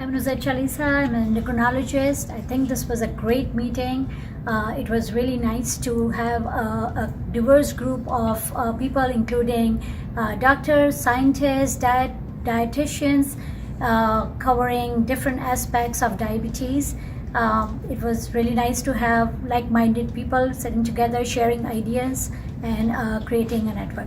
I'm Nuzhat Chalisa. I'm an endocrinologist. I think this was a great meeting. It was really nice to have a diverse group of people, including doctors, scientists, dietitians, covering different aspects of diabetes. It was really nice to have like-minded people sitting together, sharing ideas, and creating a network.